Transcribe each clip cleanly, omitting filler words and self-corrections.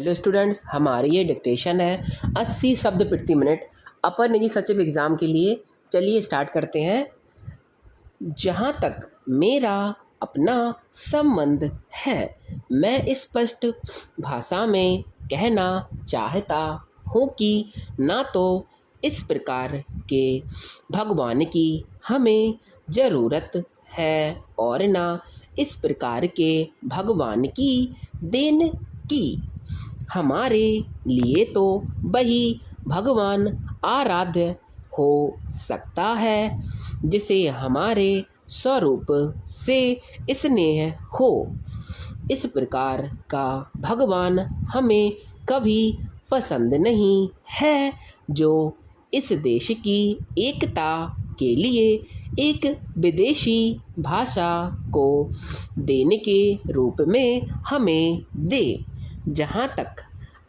Hello students, हमारी ये dictation है 80 शब्द प्रति मिनट अपर निजी सचिव एग्ज़ाम के लिए। चलिए स्टार्ट करते हैं। जहाँ तक मेरा अपना संबंध है, मैं स्पष्ट भाषा में कहना चाहता हूँ कि ना तो इस प्रकार के भगवान की हमें ज़रूरत है और ना इस प्रकार के भगवान की देन की। हमारे लिए तो वही भगवान आराध्य हो सकता है जिसे हमारे स्वरूप से स्नेह हो। इस प्रकार का भगवान हमें कभी पसंद नहीं है जो इस देश की एकता के लिए एक विदेशी भाषा को देने के रूप में हमें दे। जहाँ तक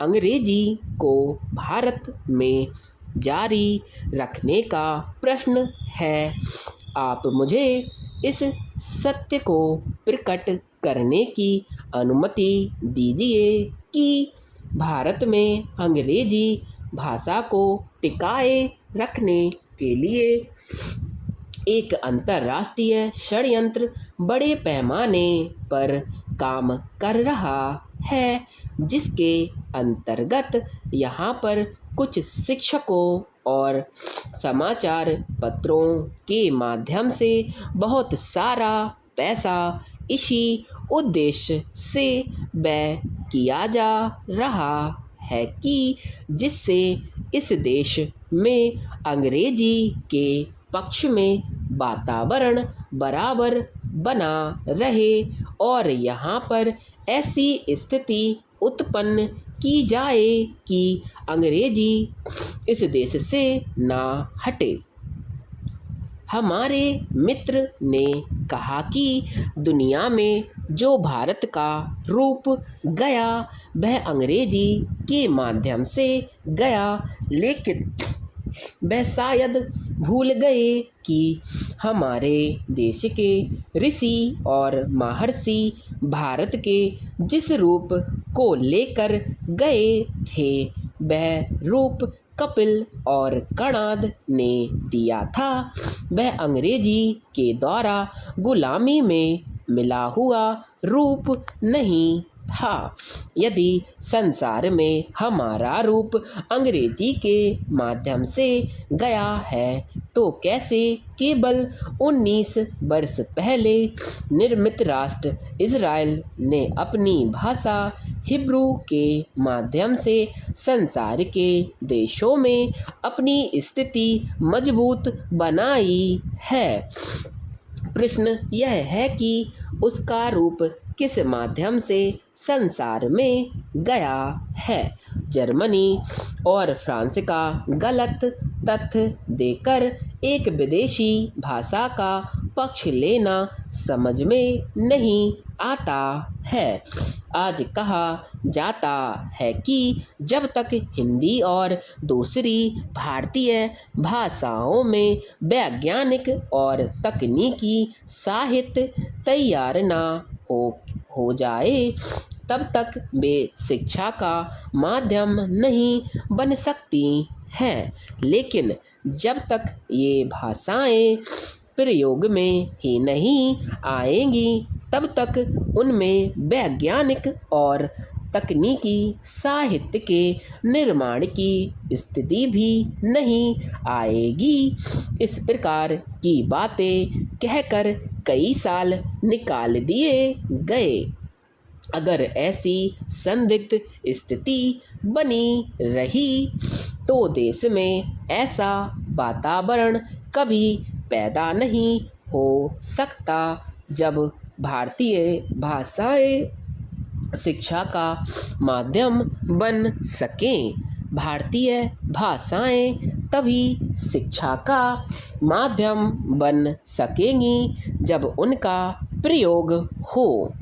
अंग्रेजी को भारत में जारी रखने का प्रश्न है, आप मुझे इस सत्य को प्रकट करने की अनुमति दीजिए कि भारत में अंग्रेजी भाषा को टिकाए रखने के लिए एक अंतर्राष्ट्रीय षड्यंत्र बड़े पैमाने पर काम कर रहा है, जिसके अंतर्गत यहाँ पर कुछ शिक्षकों और समाचार पत्रों के माध्यम से बहुत सारा पैसा इसी उद्देश्य से व्यय किया जा रहा है कि जिससे इस देश में अंग्रेजी के पक्ष में वातावरण बराबर बना रहे और यहाँ पर ऐसी स्थिति उत्पन्न की जाए कि अंग्रेजी इस देश से ना हटे। हमारे मित्र ने कहा कि दुनिया में जो भारत का रूप गया वह अंग्रेजी के माध्यम से गया, लेकिन वह शायद भूल गए कि हमारे देश के ऋषि और महर्षि भारत के जिस रूप को लेकर गए थे वह रूप कपिल और कणाद ने दिया था। वह अंग्रेजी के द्वारा गुलामी में मिला हुआ रूप नहीं था। यदि संसार में हमारा रूप अंग्रेजी के माध्यम से गया है तो कैसे केवल 19 वर्ष पहले निर्मित राष्ट्र इज़राइल ने अपनी भाषा हिब्रू के माध्यम से संसार के देशों में अपनी स्थिति मजबूत बनाई है। प्रश्न यह है कि उसका रूप किस माध्यम से संसार में गया है। जर्मनी और फ्रांस का गलत तथ्य देकर एक विदेशी भाषा का पक्ष लेना समझ में नहीं आता है। आज कहा जाता है कि जब तक हिंदी और दूसरी भारतीय भाषाओं में वैज्ञानिक और तकनीकी साहित्य तैयार ना हो जाए तब तक वे शिक्षा का माध्यम नहीं बन सकती हैं। लेकिन जब तक ये भाषाएं प्रयोग में ही नहीं आएंगी तब तक उनमें वैज्ञानिक और तकनीकी साहित्य के निर्माण की स्थिति भी नहीं आएगी। इस प्रकार की बातें कहकर कई साल निकाल दिए गए। अगर ऐसी संदिग्ध स्थिति बनी रही तो देश में ऐसा वातावरण कभी पैदा नहीं हो सकता जब भारतीय भाषाएं शिक्षा का माध्यम बन सकें। भारतीय भाषाएं तभी शिक्षा का माध्यम बन सकेंगी जब उनका प्रयोग हो।